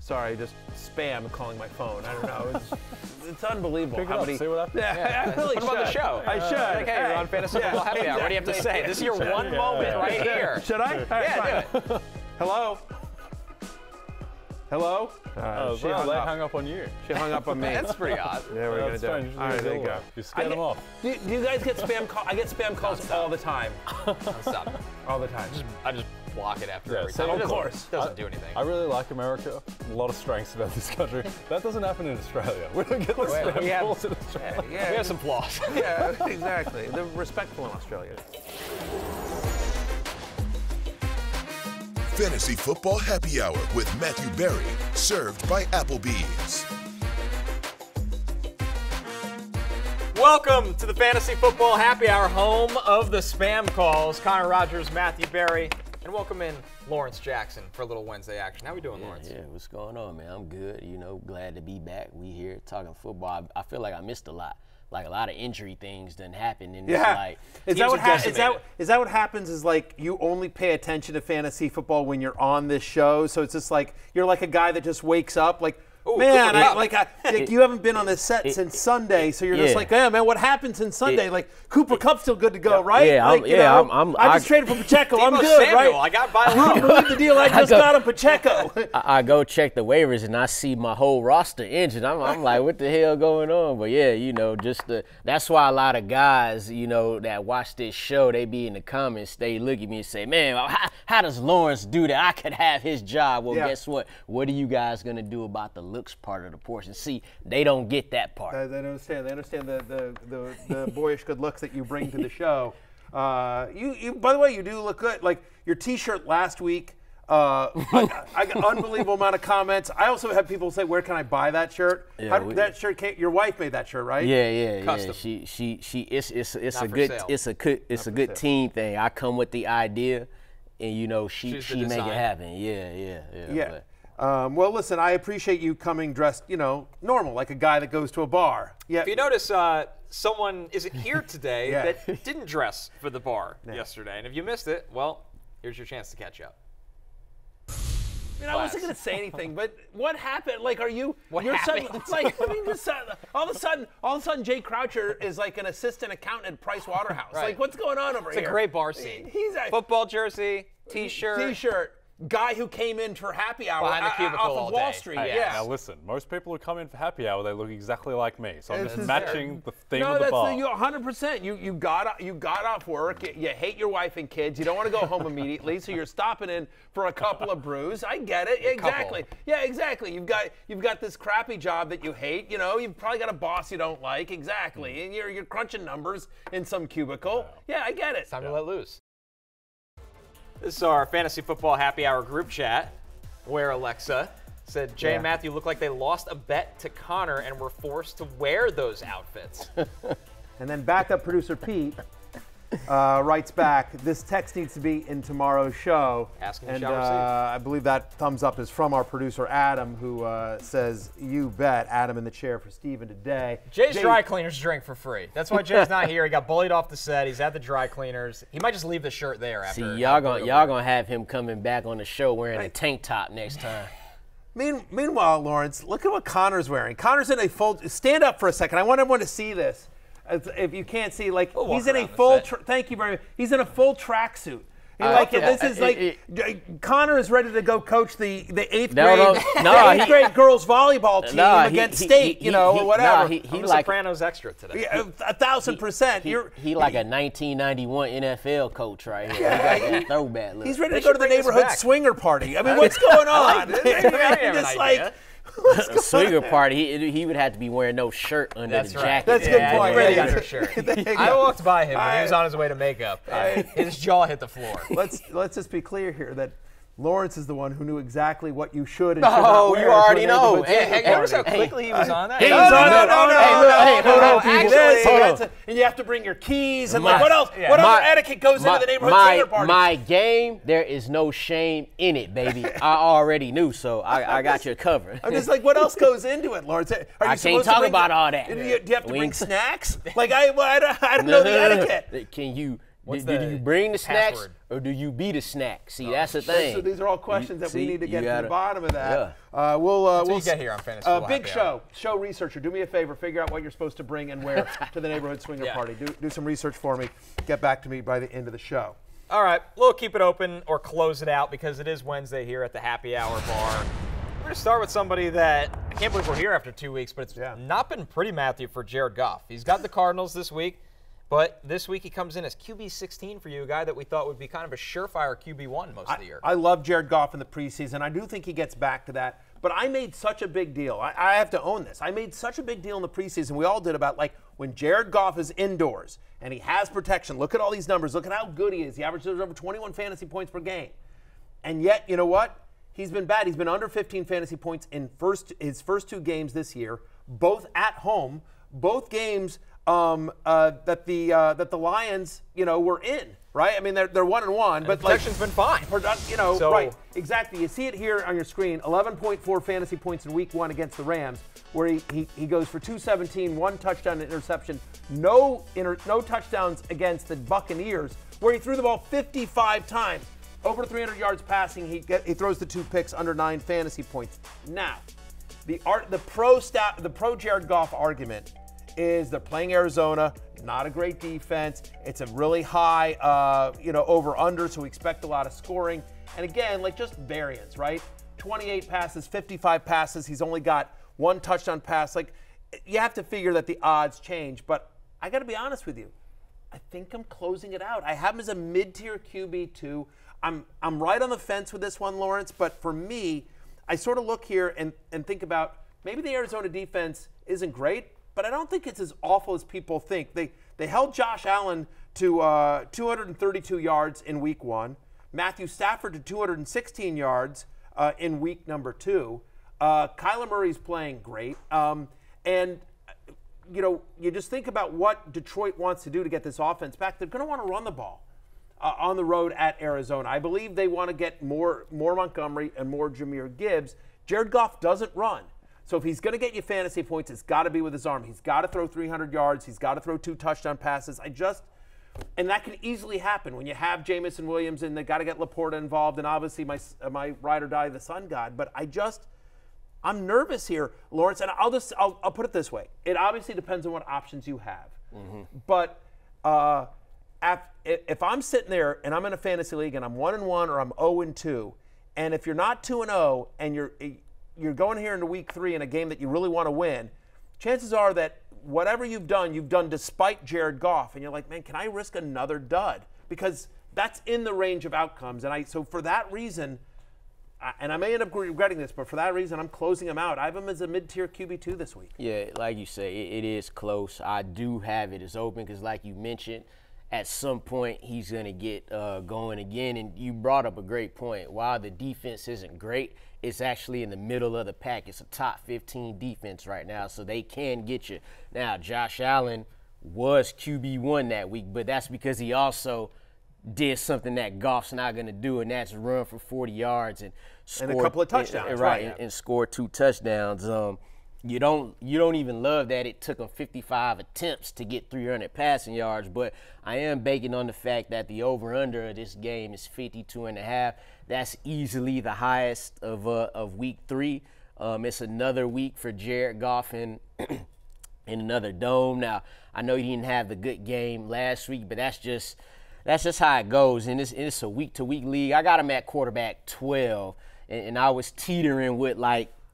Sorry, just spam calling my phone. I don't know. It's unbelievable. Pick it up, see what happens. Yeah, I really What about the should. show? I should. Okay, you're on Fantasy Football Happy Hour. What do you have to say? This is your one moment right here. Should I? Yeah, do it. Hello? Hello? She Well, hung they up. hung up on you. She hung up on me. That's pretty odd. Yeah, we're going to That's do it. strange. All right, there you go. You scared them off. Do you guys get spam calls? I get spam calls all the time. Stop. All the time. I just block it after Yeah, every so time. of It doesn't- course. doesn't do anything. I really like America. A lot of strengths about this country. That doesn't happen in Australia. We don't get the spam we have- calls in Australia. We have some flaws. Yeah, exactly. They're respectful in Australia. Fantasy Football Happy Hour with Matthew Berry, served by Applebee's. Welcome to the Fantasy Football Happy Hour, home of the spam calls. Connor Rogers, Matthew Berry, and welcome in Lawrence Jackson for a little Wednesday action. How we doing, Lawrence? Yeah, what's going on, man? I'm good. You know, glad to be back. We here talking football. I feel like I missed a lot. Like a lot of injury things done happened, and it's like Is that what happens? Is like you only pay attention to fantasy football when you're on this show? So it's just like you're like a guy that just wakes up like. Ooh, man, Cooper you haven't been on this set since Sunday, so you're just like, yeah, man, what happened since Sunday? Like Cooper Cup's still good to go, right? Yeah, like, I just traded for Pacheco. I'm Deebo good, Samuel, right? I got by You believe the deal I just got on Pacheco. I go check the waivers and I see my whole roster injured. I'm like, what the hell going on? But yeah, you know, that's why a lot of guys, you know, that watch this show, they be in the comments, they look at me and say, man, how does Lawrence do that? I could have his job. Well, guess what? What are you guys gonna do about the looks part of the portion? See, they don't get that part. They understand. They understand the boyish good looks that you bring to the show. You, by the way, you do look good. Like your T-shirt last week. I got unbelievable amount of comments. I also have people say, "Where can I buy that shirt?" Yeah, that shirt came. Your wife made that shirt, right? Yeah. Custom. It's Not a for good sale. it's a good team thing. I come with the idea, and you know she She's the make it design. happen. Yeah. Yeah. Well, listen, I appreciate you coming dressed, normal, like a guy that goes to a bar. Yeah. If you notice, someone isn't here today Yeah. that didn't dress for the bar yesterday. And if you missed it, well, here's your chance to catch up. I wasn't going to say anything, but what happened? Like, are you? What you're happened? all of a sudden, Jay Croucher is like an assistant accountant at Price Waterhouse. Right. Like, what's going on over It's here? a great bar scene. He's a Football jersey, T-shirt. Guy who came in for happy hour Behind the cubicle off all of Wall day. Street. Hey, Yeah. Now listen, most people who come in for happy hour, they look exactly like me. So I'm This just is matching the theme No, of the that's bar. you 100%. You got off work. You hate your wife and kids. You don't want to go home immediately, so you're stopping in for a couple of brews. I get it. Exactly. Yeah, exactly. You've got this crappy job that you hate. You've probably got a boss you don't like. Exactly. And you're crunching numbers in some cubicle. Yeah, I get it. Time to let loose. This is our Fantasy Football Happy Hour group chat where Alexa said Jay and Matthew look like they lost a bet to Connor and were forced to wear those outfits. And then backup producer Pete writes back, this text needs to be in tomorrow's show. Asking and shall receive. I believe that thumbs up is from our producer Adam, who says, you bet. Adam in the chair for Steven today. Jay's dry cleaners drink for free. That's why Jay's not here. He got bullied off the set. He's at the dry cleaners. He might just leave the shirt there after. See, y'all gonna have him coming back on the show wearing a tank top next time. Meanwhile, Lawrence, look at what Connor's wearing. Connor's in a full. Stand up for a second. I want everyone to see this. If you can't see, like he's in a full. Thank you very much. He's in a full tracksuit. Connor is ready to go coach the eighth grade girls volleyball team against state, or whatever. He like Sopranos extra today. Yeah, 1,000%. He like a 1991 NFL coach right here. He got that throwback look. He's ready to go to the neighborhood swinger party. I mean, what's going on? Just like. A swinger party, he would have to be wearing no shirt under the jacket. That's a good point. Really undershirt. I walked by him when he was on his way to makeup. His jaw hit the floor. Let's just be clear here that Lawrence is the one who knew exactly what you should and should not wear. You already know. Hey, notice how quickly he was on that? Hold on. And you have to bring your keys and what else? What other etiquette goes into the neighborhood swinger party? My game, there is no shame in it, baby. I already knew, so I got you covered. I'm just like, what else goes into it, Lawrence? I can't talk about all that. Do you have to bring snacks? Like I don't know the etiquette. Can you Do you bring the snacks password? or do you be the snack? See, that's the thing. So these are all questions that we need to get to the bottom of that. Yeah. We'll get here on Fantasy Football Big Happy show researcher. Do me a favor. Figure out what you're supposed to bring and wear to the neighborhood swinger party. Do some research for me. Get back to me by the end of the show. All right, we'll keep it open or close it out because it is Wednesday here at the Happy Hour Bar. We're going to start with somebody that I can't believe we're here after 2 weeks, but it's not been pretty, Matthew, for Jared Goff. He's got the Cardinals this week, but this week he comes in as QB16 for you, a guy that we thought would be kind of a surefire QB1 most of the year. I love Jared Goff in the preseason. I do think he gets back to that. But I made such a big deal. I have to own this. I made such a big deal in the preseason. We all did about, like, when Jared Goff is indoors and he has protection. Look at all these numbers. Look at how good he is. He averages over 21 fantasy points per game. And yet, you know what? He's been bad. He's been under 15 fantasy points in his first 2 games this year, both at home, both games that the Lions, were in. Right? I mean, they're 1-1, but protection's been fine. Right? Exactly. You see it here on your screen. 11.4 fantasy points in Week 1 against the Rams, where he goes for 217, 1 touchdown and interception. No touchdowns against the Buccaneers, where he threw the ball 55 times, over 300 yards passing. He throws the 2 picks, under 9 fantasy points. Now, the pro Jared Goff argument is they're playing Arizona. Not a great defense. It's a really high, over/under, so we expect a lot of scoring. And again, just variance, right? 28 passes, 55 passes. He's only got 1 touchdown pass. You have to figure that the odds change. But I got to be honest with you. I think I'm closing it out. I have him as a mid-tier QB2. I'm right on the fence with this one, Lawrence. But for me, I sort of look here and think about maybe the Arizona defense isn't great, but I don't think it's as awful as people think. They held Josh Allen to 232 yards in Week 1, Matthew Stafford to 216 yards in Week number 2. Kyler Murray's playing great. And you just think about what Detroit wants to do to get this offense back. They're going to want to run the ball on the road at Arizona. I believe they want to get more Montgomery and more Jahmyr Gibbs. Jared Goff doesn't run. So if he's going to get you fantasy points, it's got to be with his arm. He's got to throw 300 yards. He's got to throw 2 touchdown passes. And that can easily happen when you have Jamison Williams and they got to get Laporta involved, and obviously my ride or die, the Sun God. But I'm nervous here, Lawrence, and I'll put it this way. It obviously depends on what options you have. Mm-hmm. But if I'm sitting there and I'm in a fantasy league and I'm 1-1 or I'm 0-2, and if you're not 2-0 and you're going here into Week 3 in a game that you really want to win, chances are that whatever you've done despite Jared Goff. And you're like, man, can I risk another dud? Because that's in the range of outcomes. And so for that reason, and I may end up regretting this, but for that reason, I'm closing him out. I have him as a mid-tier QB2 this week. Yeah, like you say, it is close. I do have it as open because, like you mentioned, at some point he's going to get going again. And you brought up a great point. While the defense isn't great, it's actually in the middle of the pack. It's a top 15 defense right now, so they can get you. Now, Josh Allen was QB1 that week, but that's because he also did something that Goff's not going to do, and that's run for 40 yards and a couple of touchdowns. And score 2 touchdowns. You don't even love that it took him 55 attempts to get 300 passing yards, but I am banking on the fact that the over/under of this game is 52.5. That's easily the highest of Week 3. It's another week for Jared Goff in another dome. Now, I know he didn't have the good game last week, but that's just how it goes. And it's a week-to-week league. I got him at quarterback 12, and I was teetering with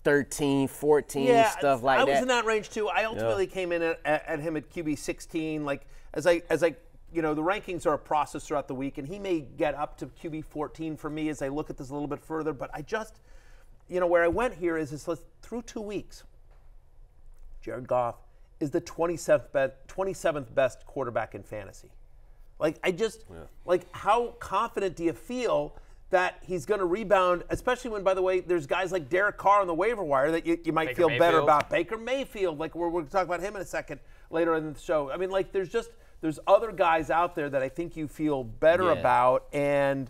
13, 14, stuff like that. I was in that range too. I ultimately came in at him at QB 16. As the rankings are a process throughout the week, and he may get up to QB 14 for me as I look at this a little bit further. But I just, where I went here is through 2 weeks, Jared Goff is the 27th best quarterback in fantasy. How confident do you feel that he's going to rebound, especially when, by the way, there's guys like Derek Carr on the waiver wire that you might feel better about. Baker Mayfield, we're going to talk about him in a second later in the show. I mean, there's other guys out there that I think you feel better about. And,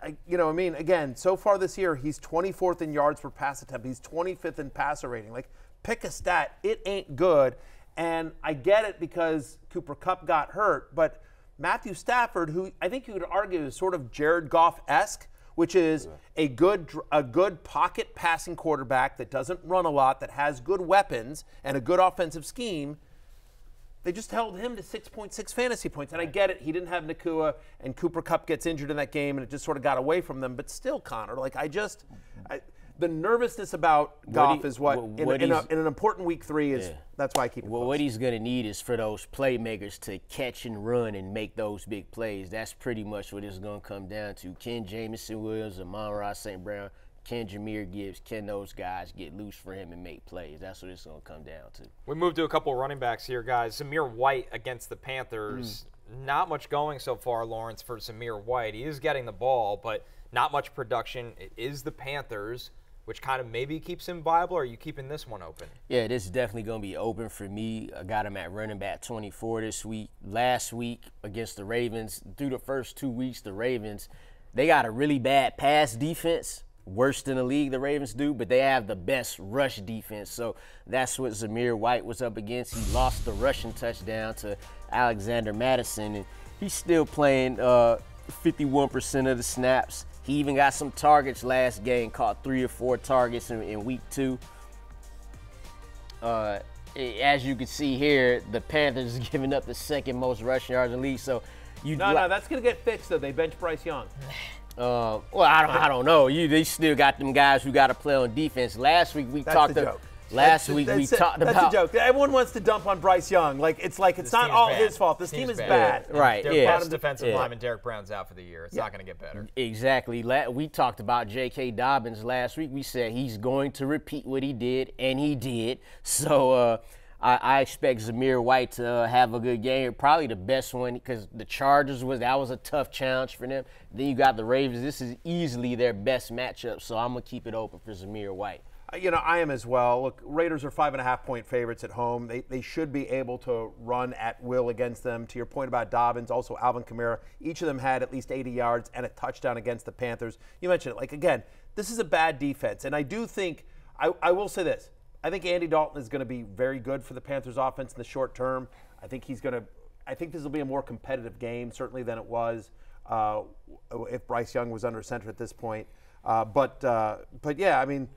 again, so far this year, he's 24th in yards per pass attempt. He's 25th in passer rating. Pick a stat. It ain't good. And I get it because Cooper Kupp got hurt, but Matthew Stafford, who I think you could argue is sort of Jared Goff-esque, which is a good pocket passing quarterback that doesn't run a lot, that has good weapons and a good offensive scheme. They just held him to 6.6 fantasy points. And I get it. He didn't have Nakua, and Cooper Kupp gets injured in that game, and it just sort of got away from them. But still, Connor, like the nervousness about Goff is what in an important week 3 is. That's why I keep it close. What he's going to need is for those playmakers to catch and run and make those big plays. That's pretty much what it's going to come down to. Can Jameson Williams, Amon-Ra St. Brown, can Jameer Gibbs, can those guys get loose for him and make plays? That's what it's going to come down to. We moved to a couple of running backs here, guys. Zamir White against the Panthers. Not much going so far, Lawrence, for Zamir White. He is getting the ball, but not much production. It is the Panthers, which kind of maybe keeps him viable, or are you keeping this one open? Yeah, this is definitely going to be open for me. I got him at running back 24 this week. Last week against the Ravens, through the first 2 weeks, the Ravens, they got a really bad pass defense. Worse than the league, the Ravens do, but they have the best rush defense. So that's what Zamir White was up against. He lost the rushing touchdown to Alexander Madison, and he's still playing 51% of the snaps. He even got some targets last game, caught 3 or 4 targets in week 2. As you can see here, the Panthers is giving up the second most rushing yards in the league. So No, that's going to get fixed, though. They bench Bryce Young. Well, I don't know. They still got them guys who got to play on defense. Last week we talked about. That's a joke. Everyone wants to dump on Bryce Young. It's not all his fault. This team is bad. Right. Their best defensive lineman, Derek Brown's out for the year. It's not going to get better. Exactly. We talked about J.K. Dobbins last week. We said he's going to repeat what he did, and he did. So I expect Zamir White to have a good game. Probably the best one, because the Chargers was a tough challenge for them. Then you got the Ravens. This is easily their best matchup. So I'm gonna keep it open for Zamir White. I am as well. Look, Raiders are 5.5-point favorites at home. They should be able to run at will against them. To your point about Dobbins, also Alvin Kamara, each of them had at least 80 yards and a touchdown against the Panthers. You mentioned it. Again, this is a bad defense. And I do think, I will say this, I think Andy Dalton is going to be very good for the Panthers offense in the short term. I think this will be a more competitive game, certainly than it was if Bryce Young was under center at this point. But yeah, I mean,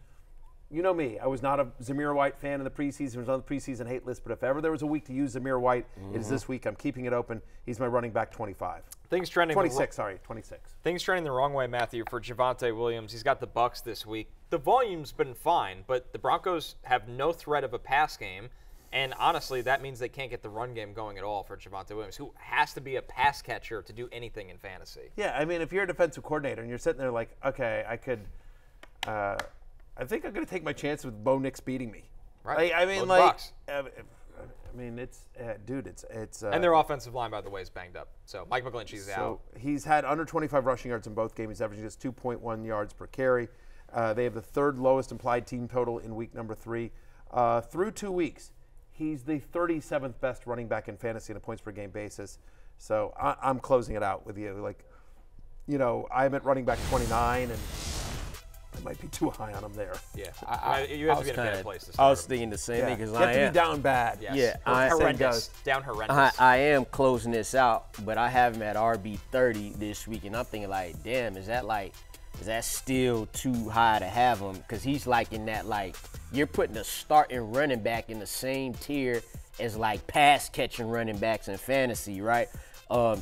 you know me. I was not a Zamir White fan in the preseason. I was on the preseason hate list. But if ever there was a week to use Zamir White, it is this week. I'm keeping it open. He's my running back 25. Things trending 26. Things trending the wrong way, Matthew, for Javonte Williams. He's got the Bucks this week. The volume's been fine, but the Broncos have no threat of a pass game. And honestly, that means they can't get the run game going at all for Javonte Williams, who has to be a pass catcher to do anything in fantasy. Yeah, I mean, if you're a defensive coordinator and you're sitting there like, okay, I think I'm going to take my chance with Bo Nix beating me. Right. It's and their offensive line, by the way, is banged up. So Mike McGlinchey's out. He's had under 25 rushing yards in both games. He's averaging just 2.1 yards per carry. They have the 3rd lowest implied team total in week number 3. Through 2 weeks, he's the 37th best running back in fantasy on a points per game basis. So I'm closing it out with you. I'm at running back 29, and I might be too high on him there. Yeah, you have to be in a bad place to start. I was thinking the same thing, because you have to be down bad. Yes. Yeah, horrendous. Down horrendous. I am closing this out, but I have him at RB 30 this week, and I'm thinking damn, is that still too high to have him? Because he's in that you're putting a starting running back in the same tier as pass catching running backs in fantasy, right?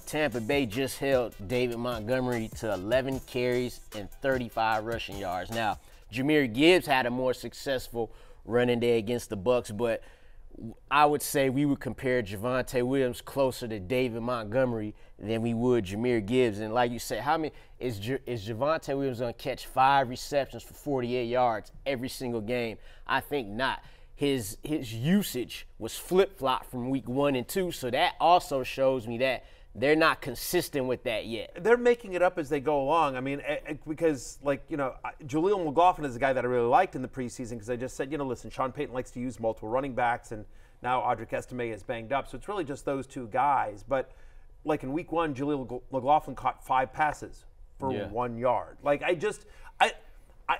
Tampa Bay just held David Montgomery to 11 carries and 35 rushing yards. Now, Jameer Gibbs had a more successful running day against the Bucs, but I would say we would compare Javonte Williams closer to David Montgomery than we would Jameer Gibbs. And like you said, how many is Javonte Williams going to catch 5 receptions for 48 yards every single game? I think not. His usage was flip-flop from week 1 and 2, so that also shows me that they're not consistent with that yet. They're making it up as they go along. I mean, because, Jaleel McLaughlin is a guy that I really liked in the preseason, because I just said, listen, Sean Payton likes to use multiple running backs, and now Audric Estime is banged up. So it's really just those 2 guys. But, in week 1, Jaleel McLaughlin caught 5 passes for 1 yard.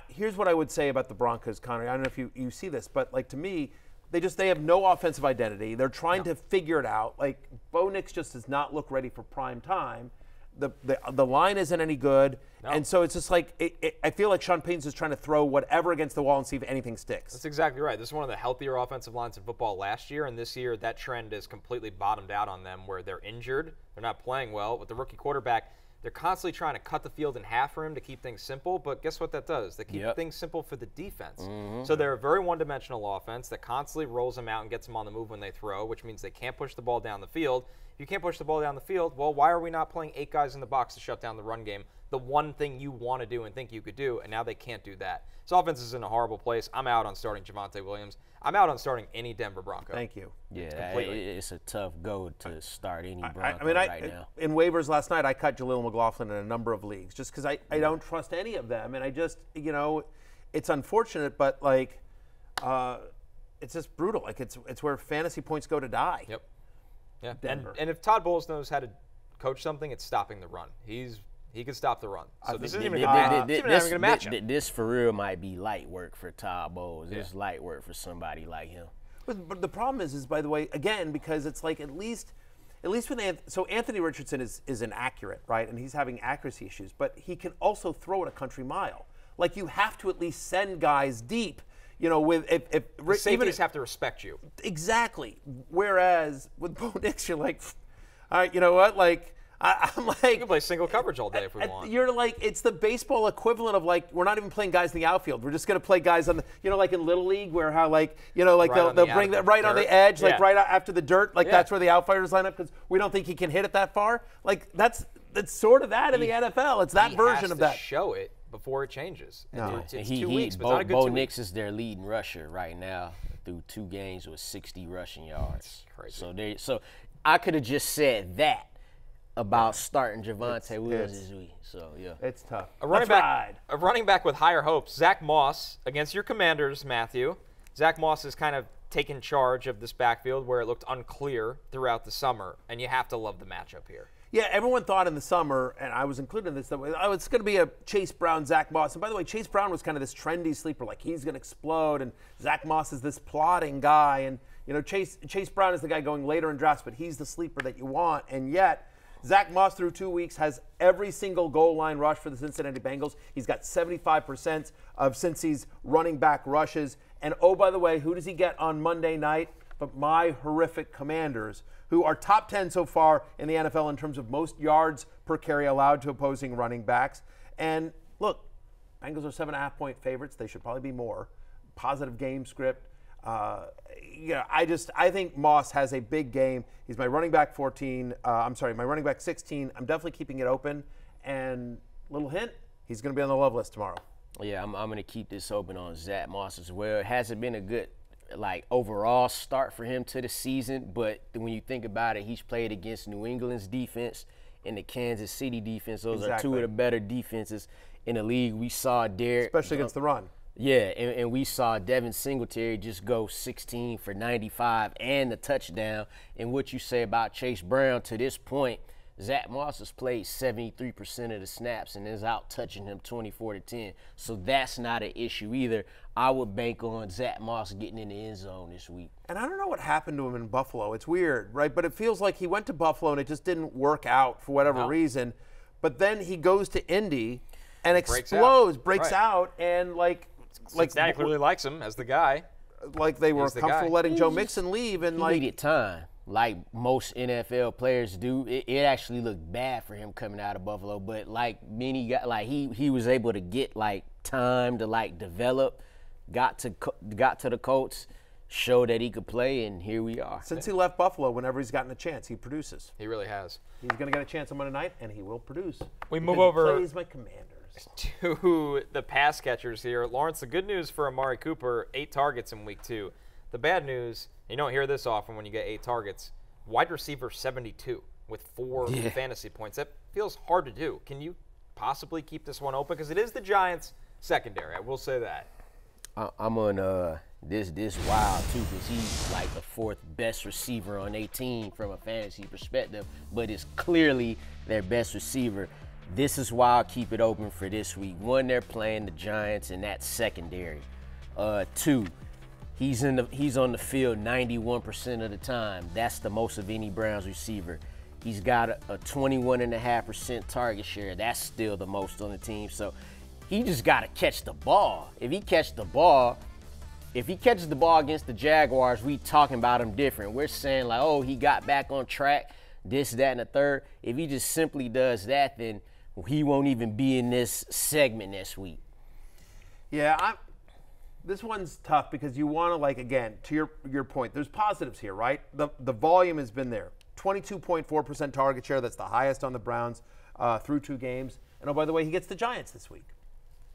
Here's what I would say about the Broncos, Connor. I don't know if you see this, but, to me, they have no offensive identity. They're trying to figure it out. Like, Bo Nix just does not look ready for prime time. The line isn't any good. No. And so it's just like, I feel like Sean Payton's just trying to throw whatever against the wall and see if anything sticks. That's exactly right. This is one of the healthier offensive lines in football last year, and this year that trend is completely bottomed out on them where they're injured, they're not playing well. With the rookie quarterback, they're constantly trying to cut the field in half for him to keep things simple, but guess what that does? They keep things simple for the defense. So they're a very one-dimensional offense that constantly rolls them out and gets them on the move when they throw, which means they can't push the ball down the field. If you can't push the ball down the field, well, why are we not playing 8 guys in the box to shut down the run game? The one thing you want to do and think you could do, and now they can't do that. This offense is in a horrible place. I'm out on starting Javonte Williams. I'm out on starting any Denver Bronco. Thank you. Yeah, it's a tough go to start any Bronco right now. In waivers last night, I cut Jaleel McLaughlin in a number of leagues just because I don't trust any of them. And I just, it's unfortunate, but, like, it's just brutal. Like, it's where fantasy points go to die. Yep. Yeah. And if Todd Bowles knows how to coach something, it's stopping the run. He can stop the run. So this isn't even a match. This for real might be light work for Todd Bowles. It's light work for somebody like him. But the problem is by the way, again, because it's like at least when so Anthony Richardson is inaccurate, right? And he's having accuracy issues, but he can also throw it a country mile. Like, you have to at least send guys deep. With if safeties have to respect you. Exactly. Whereas with Bo Nix, you're like, all right, you know what? Like, I'm like, you can play single coverage all day if we want. You're like, it's the baseball equivalent of, like, we're not even playing guys in the outfield. We're just going to play guys on the, like in Little League, where how, like, like they'll bring that right on the edge, like right after the dirt, like that's where the outfielders line up because we don't think he can hit it that far. Like, that's sort of that in the NFL. It's that version of that. Show it before it changes. No. It's 2 weeks, but it's not a good 2 weeks. Bo Nix is their leading rusher right now through 2 games with 60 rushing yards. That's crazy. So I could have just said that about starting Javonte Williams this week. So, yeah. It's tough. A running back with higher hopes, Zack Moss, against your Commanders, Matthew. Zack Moss has kind of taken charge of this backfield where it looked unclear throughout the summer, and you have to love the matchup here. Yeah, everyone thought in the summer, and I was included in this, that it's going to be a Chase Brown, Zack Moss. And by the way, Chase Brown was kind of this trendy sleeper, like he's going to explode, and Zack Moss is this plodding guy. And, Chase Brown is the guy going later in drafts, but he's the sleeper that you want. And yet, Zack Moss through 2 weeks has every single goal line rush for the Cincinnati Bengals. He's got 75% of Cincy's running back rushes. And oh, by the way, who does he get on Monday night? But my horrific Commanders, who are top 10 so far in the NFL in terms of most yards per carry allowed to opposing running backs. And look, Bengals are 7.5-point favorites. They should probably be more. Positive game script. I think Moss has a big game. He's my running back 14. My running back 16. I'm definitely keeping it open. And little hint, he's going to be on the love list tomorrow. Yeah, I'm going to keep this open on Zack Moss as well. It hasn't been a good overall start for him to the season, but when you think about it, he's played against New England's defense and the Kansas City defense. Those are 2 of the better defenses in the league. We saw Derek, especially against the run. Yeah, and we saw Devin Singletary just go 16 for 95 and the touchdown. And what you say about Chase Brown to this point, Zack Moss has played 73% of the snaps and is out touching him 24-10. So that's not an issue either. I would bank on Zack Moss getting in the end zone this week. And I don't know what happened to him in Buffalo. It's weird, right? But it feels like he went to Buffalo and it just didn't work out for whatever reason. But then he goes to Indy and explodes, breaks out, and Cincinnati clearly likes him as the guy. Like they were comfortable letting Joe Mixon leave, and he needed time. Like most NFL players do, it actually looked bad for him coming out of Buffalo. But he was able to get time to develop. Got to the Colts, showed that he could play, and here we are. Since he left Buffalo, whenever he's gotten a chance, he produces. He really has. He's going to get a chance on Monday night, and he will produce. We move over. He plays my Commanders. To the pass catchers here. Lawrence, the good news for Amari Cooper, 8 targets in week 2. The bad news, you don't hear this often when you get 8 targets, wide receiver 72 with 4 fantasy points. That feels hard to do. Can you possibly keep this one open? Because it is the Giants' secondary. I will say that. I'm on this wild, too, because he's the 4th best receiver on their team from a fantasy perspective, but is clearly their best receiver. This is why I'll keep it open for this week. 1, they're playing the Giants, and that's secondary. 2, He's on the field 91% of the time. That's the most of any Browns receiver. He's got a 21.5% target share. That's still the most on the team. So he just got to catch the ball. If he catches the ball against the Jaguars, we talking about him different. We're saying like, oh, he got back on track, this, that, and the third. If he just simply does that, then he won't even be in this segment this week. Yeah, this one's tough because you want to, like, again, to your point, there's positives here, right? The volume has been there. 22.4% target share. That's the highest on the Browns through 2 games. And, oh, by the way, he gets the Giants this week.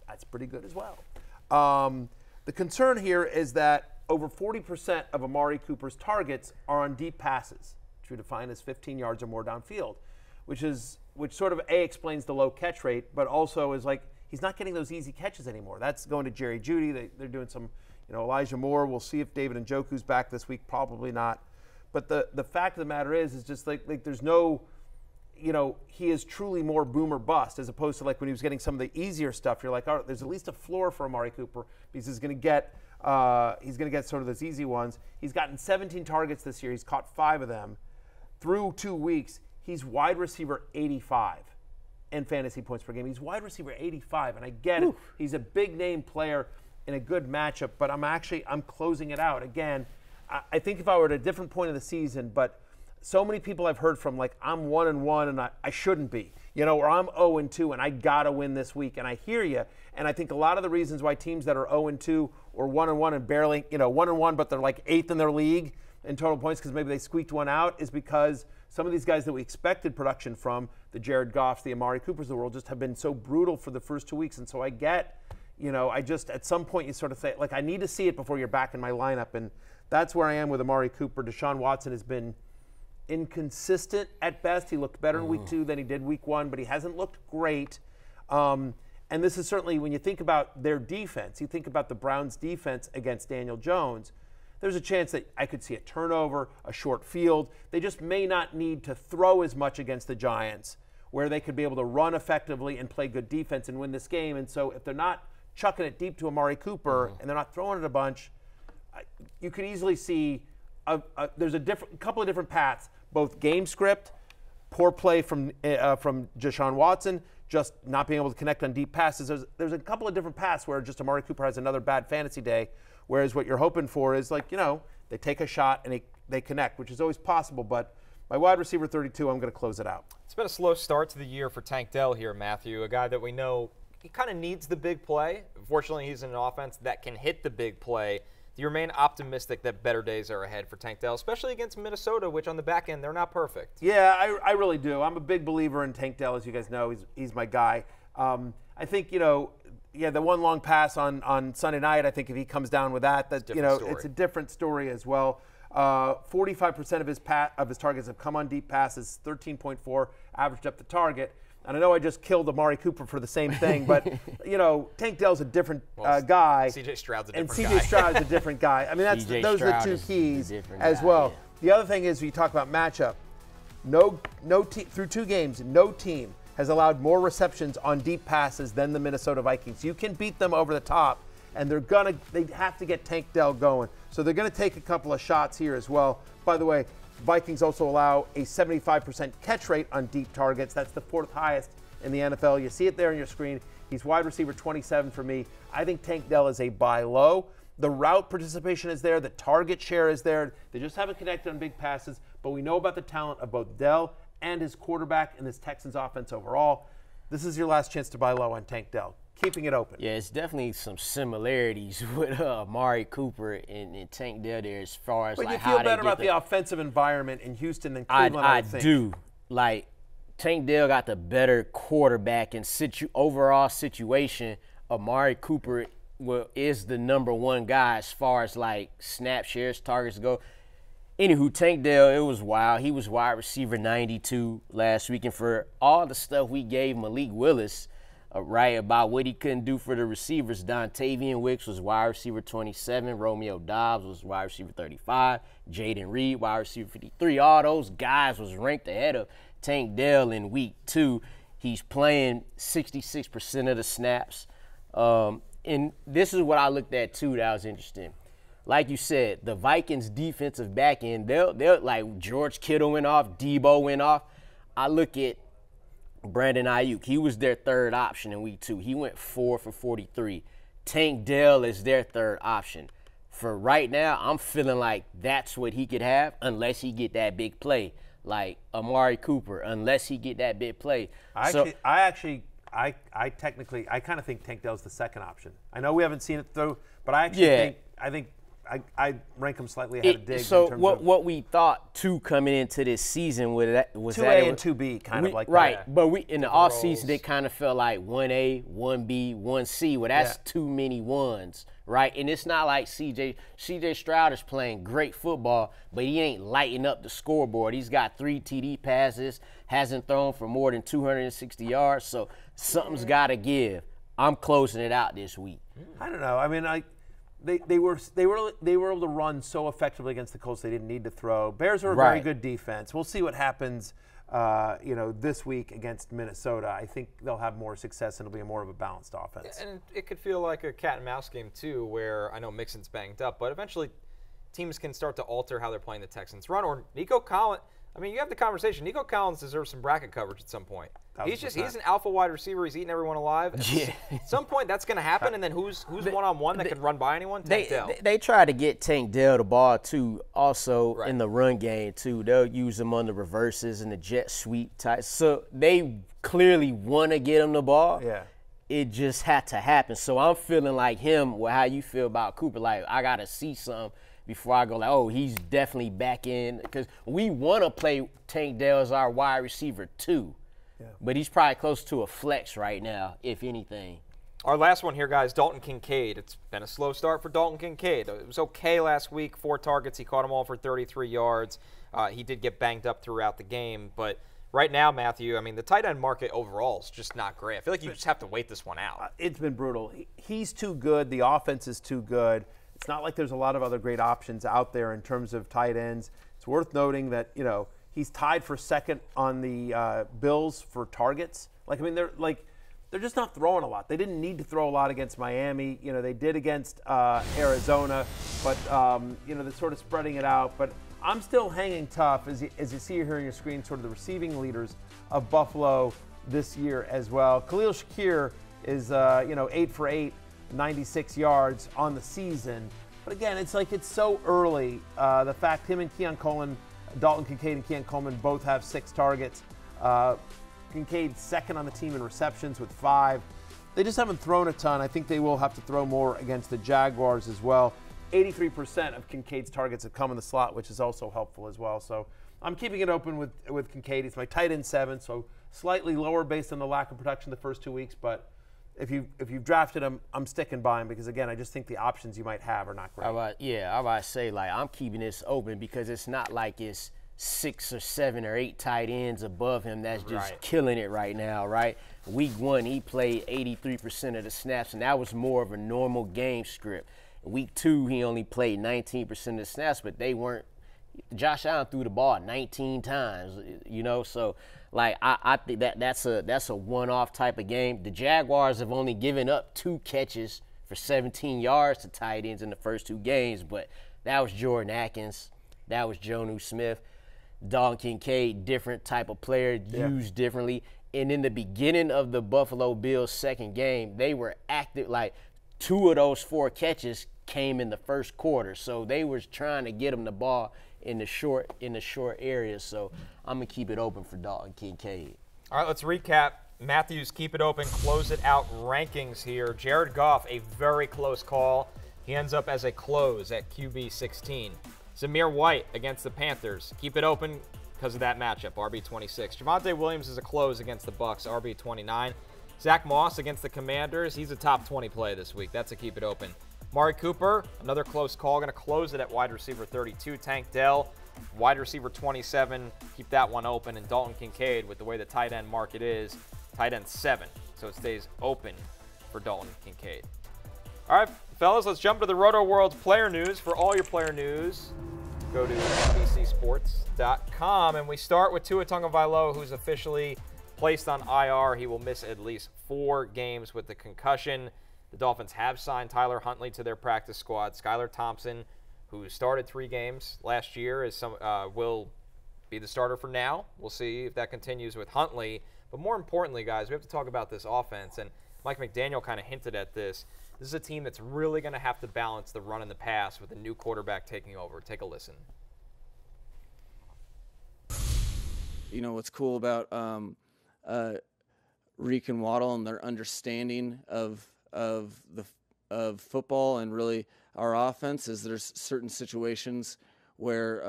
That's pretty good as well. The concern here is that over 40% of Amari Cooper's targets are on deep passes, which we define as 15 yards or more downfield, which sort of explains the low catch rate, but also is like he's not getting those easy catches anymore. That's going to Jerry Jeudy. They're doing some, Elijah Moore. We'll see if David Njoku's back this week. Probably not. But the fact of the matter is just like there's no, he is truly more boom or bust as opposed to like when he was getting some of the easier stuff. You're like, oh, there's at least a floor for Amari Cooper because he's going to get sort of those easy ones. He's gotten 17 targets this year. He's caught 5 of them. Through 2 weeks, he's wide receiver 85 in fantasy points per game. He's wide receiver 85, and I get it. He's a big name player in a good matchup, but I'm closing it out. Again, I think if I were at a different point of the season, but so many people I've heard from, like, I'm 1-1 and I shouldn't be, or I'm 0-2 and I got to win this week. And I hear you. And I think a lot of the reasons why teams that are 0-2 or 1-1 and barely, 1-1, but they're like 8th in their league in total points because maybe they squeaked one out is because some of these guys that we expected production from, the Jared Goffs, the Amari Coopers of the world, just have been so brutal for the first 2 weeks. And so I get, I just, at some point you sort of say, like, I need to see it before you're back in my lineup. And that's where I am with Amari Cooper. Deshaun Watson has been inconsistent at best. He looked better in week 2 than he did week 1, but he hasn't looked great. And this is certainly, when you think about their defense, you think about the Browns' defense against Daniel Jones, there's a chance that I could see a turnover, a short field. They just may not need to throw as much against the Giants, where they could be able to run effectively and play good defense and win this game. And so if they're not chucking it deep to Amari Cooper and they're not throwing it a bunch, you could easily see there's a couple of different paths, both game script, poor play from Deshaun Watson, just not being able to connect on deep passes. There's a couple of different paths where just Amari Cooper has another bad fantasy day, whereas what you're hoping for is like, they take a shot and they connect, which is always possible. But my wide receiver 32, I'm going to close it out. It's been a slow start to the year for Tank Dell here, Matthew, a guy that we know he kind of needs the big play. Fortunately, he's in an offense that can hit the big play. Do you remain optimistic that better days are ahead for Tank Dell, especially against Minnesota, which on the back end, they're not perfect? Yeah, I really do. I'm a big believer in Tank Dell, as you guys know. He's my guy. I think, the one long pass on Sunday night, I think if he comes down with that it's a different story as well. 45% of his targets have come on deep passes, 13.4 average depth of target. And I know I just killed Amari Cooper for the same thing, but, Tank Dell's a different guy. C.J. Stroud's a different guy. And C.J. Stroud's a different guy. I mean, those are the 2 keys as well. Yeah. The other thing is, we talk about matchup. Through 2 games, no team has allowed more receptions on deep passes than the Minnesota Vikings. You can beat them over the top, and they have to get Tank Dell going. So they're going to take a couple of shots here as well. By the way, Vikings also allow a 75% catch rate on deep targets. That's the 4th highest in the NFL. You see it there on your screen. He's wide receiver 27 for me. I think Tank Dell is a buy low. The route participation is there. The target share is there. They just haven't connected on big passes. But we know about the talent of both Dell and his quarterback and this Texans offense overall. This is your last chance to buy low on Tank Dell. Keeping it open. Yeah, it's definitely some similarities with Amari Cooper and Tank Dell there as far as but like how you feel better about the offensive environment in Houston than Cleveland, I think. do. Like, Tank Dell got the better quarterback and overall situation. Amari Cooper is the number 1 guy as far as, like, snap shares, targets go. Anywho, Tank Dell, it was wild. He was wide receiver 92 last week. And for all the stuff we gave Malik Willis, about what he couldn't do for the receivers, Dontavian Wicks was wide receiver 27. Romeo Dobbs was wide receiver 35. Jaden Reed, wide receiver 53. All those guys was ranked ahead of Tank Dell in week 2. He's playing 66% of the snaps. And this is what I looked at, too, that was interesting. like you said, the Vikings defensive back end, they'll like George Kittle went off, Debo went off. I look at Brandon Ayuk. He was their third option in week 2. He went 4 for 43. Tank Dell is their third option. For right now, I'm feeling like that's what he could have unless he get that big play, like Amari Cooper, unless he get that big play. I kind of think Tank Dell's the second option. I know we haven't seen it through, but I think I rank him slightly ahead of Diggs. So what we thought too coming into this season was 2A and 2B kind of like right, that. but we in the offseason it kind of felt like 1A, 1B, 1C. Well, that's too many ones, right? And it's not like CJ Stroud is playing great football, but he ain't lighting up the scoreboard. He's got 3 TD passes, hasn't thrown for more than 260 yards, so something's got to give. I'm closing it out this week. I don't know. I mean, They were able to run so effectively against the Colts they didn't need to throw. Bears are a very good defense. We'll see what happens, this week against Minnesota. I think they'll have more success and it'll be more of a balanced offense. And it could feel like a cat and mouse game too, where I know Mixon's banged up, but eventually teams can start to alter how they're playing the Texans' run. Or Nico Collins. I mean, you have the conversation. Nico Collins deserves some bracket coverage at some point. He's an alpha wide receiver. He's eating everyone alive. Yeah. At some point, that's going to happen. And then who's one-on-one that can run by anyone? Tank Dell. They try to get Tank Dell the ball too. Also in the run game too, they'll use him on the reverses and the jet sweep type. So they clearly want to get him the ball. Yeah. It just had to happen. So I'm feeling like him. Well, how you feel about Cooper? Like I gotta see something before I go like, oh, he's definitely back in, because we want to play Tank Dell as our wide receiver too. Yeah. But he's probably close to a flex right now, if anything. Our last one here, guys, Dalton Kincaid. It's been a slow start for Dalton Kincaid. It was okay last week, 4 targets. He caught them all for 33 yards. He did get banged up throughout the game. But right now, Matthew, I mean, the tight end market overall is just not great. I feel like you just have to wait this one out. It's been brutal. He's too good. The offense is too good. It's not like there's a lot of other great options out there in terms of tight ends. It's worth noting that, he's tied for second on the Bills for targets. Like, I mean, they're just not throwing a lot. They didn't need to throw a lot against Miami. They did against Arizona, but they're sort of spreading it out. But I'm still hanging tough as you see here on your screen, sort of the receiving leaders of Buffalo this year as well. Khalil Shakir is 8 for 8, 96 yards on the season. But again, it's so early. The fact him and Dalton Kincaid and Keon Coleman both have 6 targets. Kincaid second on the team in receptions with 5. They just haven't thrown a ton. I think they will have to throw more against the Jaguars as well. 83% of Kincaid's targets have come in the slot, which is also helpful as well. So I'm keeping it open with Kincaid. He's my tight end 7, so slightly lower based on the lack of production the first 2 weeks. But if you've drafted him, I'm sticking by him because, again, I just think the options you might have are not great. I about to say, I'm keeping this open because it's not like it's 6 or 7 or 8 tight ends above him that's just killing it right now, right? Week 1, he played 83% of the snaps, and that was more of a normal game script. Week 2, he only played 19% of the snaps, but they weren't. Josh Allen threw the ball 19 times, so I think that's a one-off type of game. The Jaguars have only given up 2 catches for 17 yards to tight ends in the first 2 games, but that was Jordan Atkins, that was Jonnu Smith. Dalton Kincaid, different type of player, used differently. And in the beginning of the Buffalo Bills' second game, they were active. 2 of those 4 catches came in the first quarter, so they were trying to get him the ball in the short areas. So I'm gonna keep it open for Dalton Kincaid. All right, let's recap Matthew's keep it open, close it out rankings here. Jared Goff, a very close call. He ends up as a close at QB 16. Zamir White against the Panthers, keep it open because of that matchup, RB 26. Javonte Williams is a close against the Bucks, RB 29. Zack Moss against the Commanders, he's a top 20 play this week. That's a keep it open. Amari Cooper, another close call, going to close it at wide receiver 32. Tank Dell, wide receiver 27, keep that one open. And Dalton Kincaid, with the way the tight end market is, tight end 7. So it stays open for Dalton Kincaid. All right, fellas, let's jump to the Rotoworld Player News. For all your player news, go to NBCSports.com. And we start with Tua Tagovailoa, who's officially placed on IR. He will miss at least 4 games with the concussion. The Dolphins have signed Tyler Huntley to their practice squad. Skylar Thompson who started 3 games last year, will be the starter for now. We'll see if that continues with Huntley. But more importantly, guys, we have to talk about this offense. And Mike McDaniel kind of hinted at this. This is a team that's really going to have to balance the run and the pass with a new quarterback taking over. Take a listen. You know, what's cool about Reek and Waddle and their understanding of football and really our offense is there's certain situations where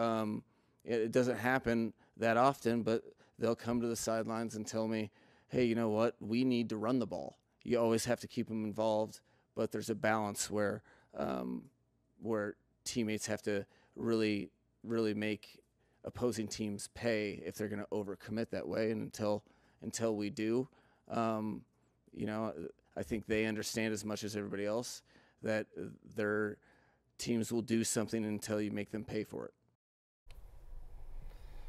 it doesn't happen that often, but they'll come to the sidelines and tell me, hey, you know what, we need to run the ball. You always have to keep them involved, but there's a balance where teammates have to really make opposing teams pay if they're going to overcommit that way. And until we do, you know, I think they understand as much as everybody else that their teams will do something until you make them pay for it.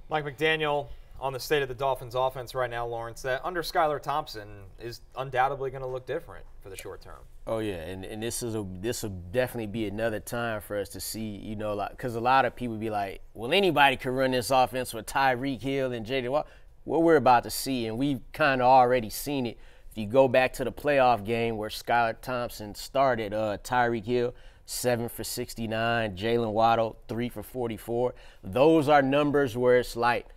Mike McDaniel on the state of the Dolphins offense right now, Lawrence, that under Skylar Thompson is undoubtedly going to look different for the short term. Oh yeah, and this will definitely be another time for us to see, you know, like, because a lot of people be like, well, anybody could run this offense with Tyreek Hill and J.J. Watt. What we're about to see, and we've kind of already seen it. If you go back to the playoff game where Skylar Thompson started, Tyreek Hill 7 for 69, Jalen Waddle 3 for 44. Those are numbers where it's like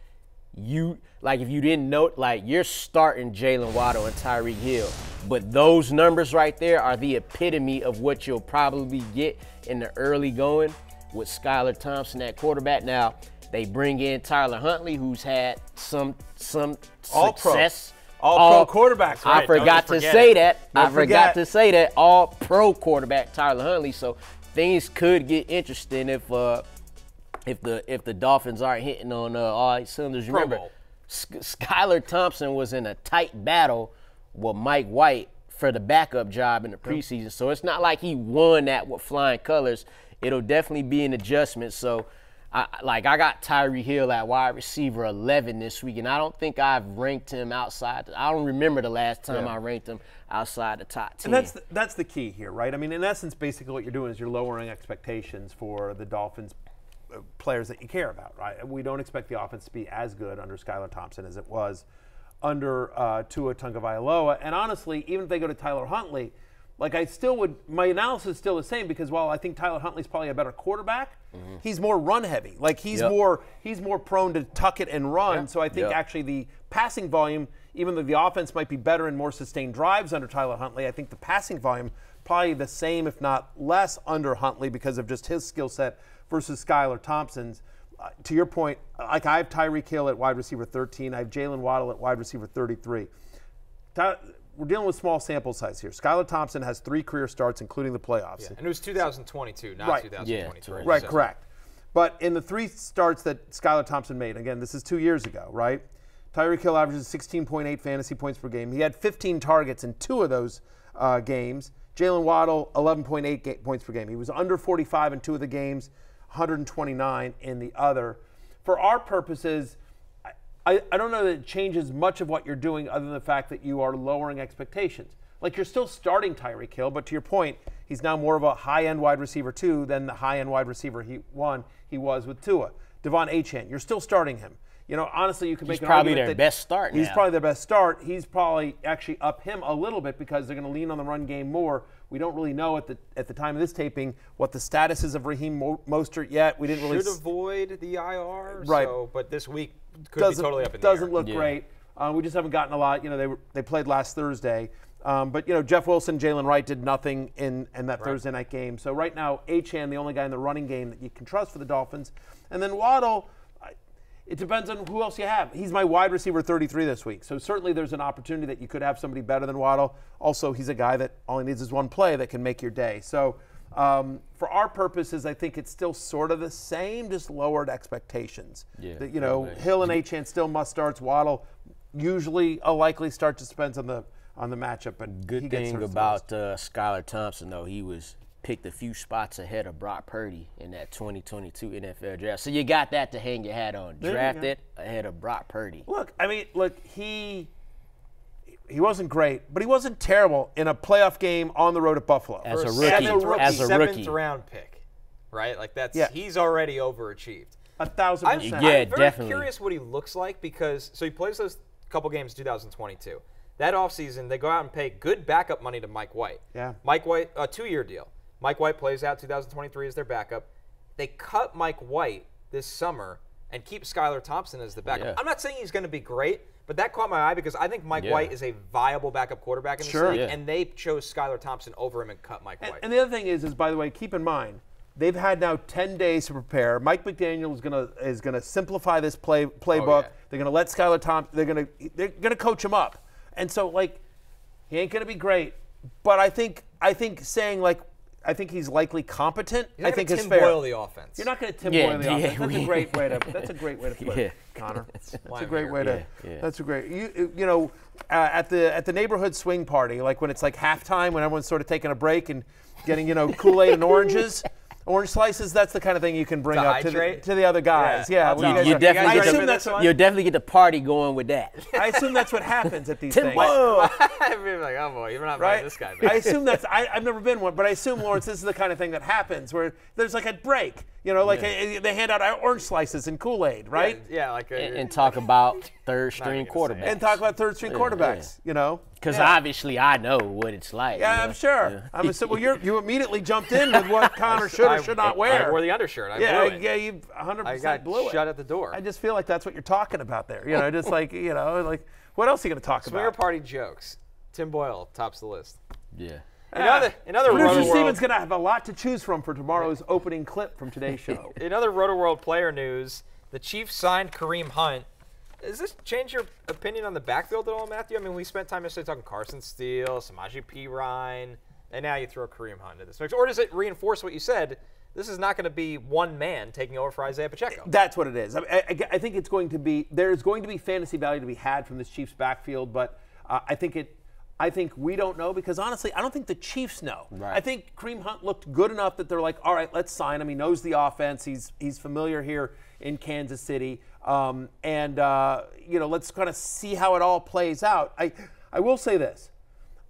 if you didn't know, like, you're starting Jalen Waddle and Tyreek Hill, but those numbers right there are the epitome of what you'll probably get in the early going with Skylar Thompson at quarterback. Now they bring in Tyler Huntley, who's had some success. All pro quarterbacks. Right? I forgot to say that. I forgot to say that. All pro quarterback Tyler Huntley. So things could get interesting if the Dolphins aren't hitting on all cylinders. Remember, Skylar Thompson was in a tight battle with Mike White for the backup job in the preseason. So it's not like he won that with flying colors. It'll definitely be an adjustment. So I got Tyreek Hill at wide receiver 11 this week, and I don't think I've ranked him outside. I don't remember the last time I ranked him outside the top 10. And that's the key here, right? I mean, in essence, basically what you're doing is you're lowering expectations for the Dolphins players that you care about, right? We don't expect the offense to be as good under Skylar Thompson as it was under Tua Tagovailoa. And honestly, even if they go to Tyler Huntley, like, my analysis is still the same, because while I think Tyler Huntley's probably a better quarterback, he's more run heavy. Like, he's more prone to tuck it and run. Yeah. So I think actually the passing volume, even though the offense might be better in more sustained drives under Tyler Huntley, I think the passing volume probably the same, if not less, under Huntley because of just his skill set versus Skylar Thompson's. To your point, like, I have Tyreek Hill at wide receiver 13. I have Jalen Waddle at wide receiver 33. We're dealing with small sample size here. Skylar Thompson has 3 career starts, including the playoffs. Yeah. And it was 2022, not 2023. Yeah, right, correct. But in the 3 starts that Skylar Thompson made, again, this is 2 years ago, right? Tyreek Hill averages 16.8 fantasy points per game. He had 15 targets in 2 of those games. Jalen Waddle, 11.8 points per game. He was under 45 in 2 of the games, 129 in the other. For our purposes, I don't know that it changes much of what you're doing other than the fact that you are lowering expectations. Like, you're still starting Tyreek Hill, but to your point, he's now more of a high-end wide receiver 2 than the high-end wide receiver he was with Tua. Devon Achane, you're still starting him. You know, honestly, you could make an argument that he's probably their best start now. He's probably their best start. He's probably actually up him a little bit because they're going to lean on the run game more. We don't really know at the time of this taping what the status is of Raheem Mostert yet. We didn't really should avoid the IR, right? But this week could be totally up in the air. Doesn't look great. We just haven't gotten a lot. You know, they played last Thursday, but you know, Jeff Wilson, Jalen Wright did nothing in that Thursday night game. So right now, Achane, the only guy in the running game that you can trust for the Dolphins, and then Waddle. It depends on who else you have. He's my wide receiver 33 this week. So certainly there's an opportunity that you could have somebody better than Waddle. Also, he's a guy that all he needs is one play that can make your day. So for our purposes, I think it's still sort of the same, just lowered expectations. Yeah, that, you know, Hill and Achane still must starts. Waddle usually a likely start, just depends on the matchup. But good thing about Skylar Thompson, though, he was picked a few spots ahead of Brock Purdy in that 2022 NFL draft. So you got that to hang your hat on. Drafted ahead of Brock Purdy. Look, I mean, he wasn't great, but he wasn't terrible in a playoff game on the road at Buffalo. As a rookie. Seventh round pick. right? Like he's already overachieved. 1,000%. I'm Yeah, very definitely. curious what he looks like because he plays those couple games in 2022. That offseason, they go out and pay good backup money to Mike White. Yeah. Mike White, a 2-year deal. Mike White plays out 2023 as their backup. They cut Mike White this summer and keep Skylar Thompson as the backup. Yeah. I'm not saying he's going to be great, but that caught my eye because I think Mike White is a viable backup quarterback in this league, and they chose Skylar Thompson over him and cut Mike White. And the other thing is, by the way, keep in mind, they've had now 10 days to prepare. Mike McDaniel is gonna simplify this playbook. They're gonna let Skylar Thompson. They're gonna coach him up, and so like he ain't gonna be great, but I think saying like I think he's likely competent. I think is fair. Tim Boyle the offense. You're not going to Tim Boyle the offense. That's a great way to. That's a great way to put it, Connor. That's a great way to. That's a great. You know, at the neighborhood swing party, like when it's like halftime, when everyone's sort of taking a break and getting Kool-Aid and oranges. Orange slices, that's the kind of thing you can bring up to the other guys. Yeah, you definitely get the party going with that. I assume that's what happens at these things. I'd be like, oh boy, you're not buying this guy. I assume I've never been one, but I assume, Lawrence, this is the kind of thing that happens where there's like a break. They hand out orange slices and Kool-Aid, right? Yeah, and talk about third-string quarterbacks. And talk about third-string quarterbacks, Because obviously I know what it's like. Yeah, I'm sure. Yeah. You immediately jumped in with what Connor should or should not wear. I wore the undershirt. I blew it. Yeah, you 100% blew it. Shut at the door. I just feel like that's what you're talking about there. Just like, like what else are you going to talk Swinger about? party jokes. Tim Boyle tops the list. Yeah. Another Producer Steven's going to have a lot to choose from for tomorrow's opening clip from today's show. In other Rotoworld Player news, the Chiefs signed Kareem Hunt. Does this change your opinion on the backfield at all, Matthew? I mean, we spent time yesterday talking Carson Steele, Samaje Perine, and now you throw Kareem Hunt into this mix. Or does it reinforce what you said? This is not going to be one man taking over for Isaiah Pacheco. That's what it is. I think it's going to be – there's going to be fantasy value to be had from this Chiefs backfield, but I think we don't know because, honestly, I don't think the Chiefs know. Right. I think Kareem Hunt looked good enough that they're like, all right, let's sign him. He knows the offense. He's familiar here in Kansas City. Let's kind of see how it all plays out. I will say this.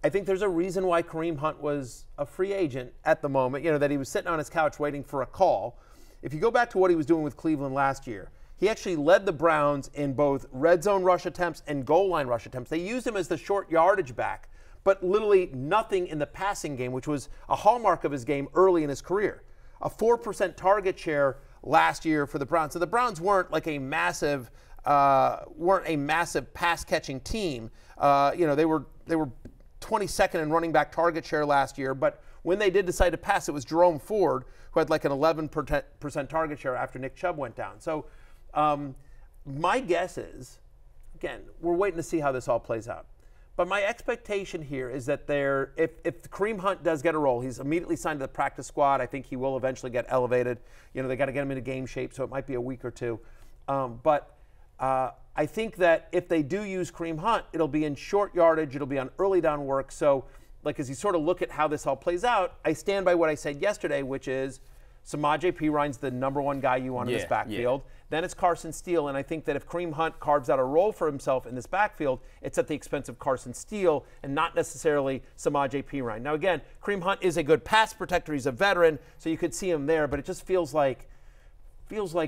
I think there's a reason why Kareem Hunt was a free agent at the moment, that he was sitting on his couch waiting for a call. If you go back to what he was doing with Cleveland last year, he actually led the Browns in both red zone rush attempts and goal line rush attempts. They used him as the short yardage back, but literally nothing in the passing game, which was a hallmark of his game early in his career. A 4% target share last year for the Browns. So the Browns weren't like a massive pass catching team. They were 22nd in running back target share last year, but when they did decide to pass, it was Jerome Ford who had like an 11% target share after Nick Chubb went down. So my guess is, again, we're waiting to see how this all plays out. But my expectation here is that if Kareem Hunt does get a role, he's immediately signed to the practice squad. I think he will eventually get elevated. They got to get him into game shape, so it might be a week or two. But I think that if they do use Kareem Hunt, it'll be in short yardage. It'll be on early down work. So, as you sort of look at how this all plays out, I stand by what I said yesterday, which is Samaje Perine's the number one guy you want in this backfield. Yeah. Then it's Carson Steele, and I think that if Kareem Hunt carves out a role for himself in this backfield, it's at the expense of Carson Steele and not necessarily Samaje Perine. Now, again, Kareem Hunt is a good pass protector. He's a veteran, so you could see him there, but it just feels like